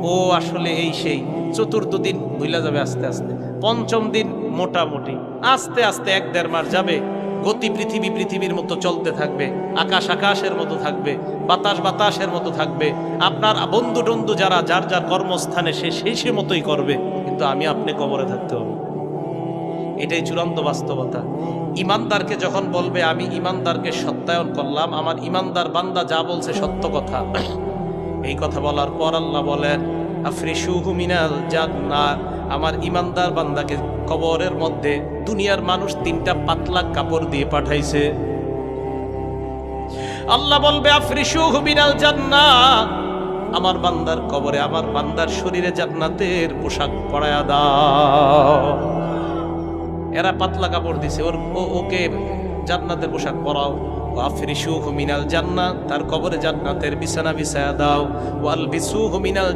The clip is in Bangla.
ও আসলে এই সেই। চতুর্থ দিন ভুলা যাবে আস্তে আস্তে, পঞ্চম দিন মোটামুটি, আস্তে আস্তে 1-1.5 মাস যাবে। গতি পৃথিবীর মতো চলতে থাকবে, আকাশ আকাশের মতো থাকবে, বাতাস বাতাসের মতো থাকবে। আপনার বন্ধু টন্ধু যারা যার যার কর্মস্থানে সে মতোই করবে, কিন্তু আমি আপনি কবরে থাকতে হবে। এটাই চূড়ান্ত বাস্তবতা। ইমানদারকে যখন বলবে আমি ইমানদারকে সত্যায়ন করলাম, আমার ইমানদার বান্দা যা বলছে সত্য কথা, এই কথা বলার পর আল্লাহ বলেন আফরিশুহু মিনাল জান্নাহ, আমার ইমানদার বান্দাকে কবরের মধ্যে দুনিয়ার মানুষ 3টা পাতলা কাপড় দিয়ে পাঠাইছে। আল্লাহ বলবে আফরিশুহু মিনাল জান্নাহ, আমার বান্দার কবরে আমার বান্দার শরীরে জান্নাতের পোশাক পরায়া দাও। এরা পাতলা কাপড় দিছে, ওকে জান্নাতের পোশাক পরাও। আফরিশুহু মিনাল জান্নাহ, তার কবরে জান্নাতের বিছানা বিছায়া দাও। ওয়ালবিসুহু মিনাল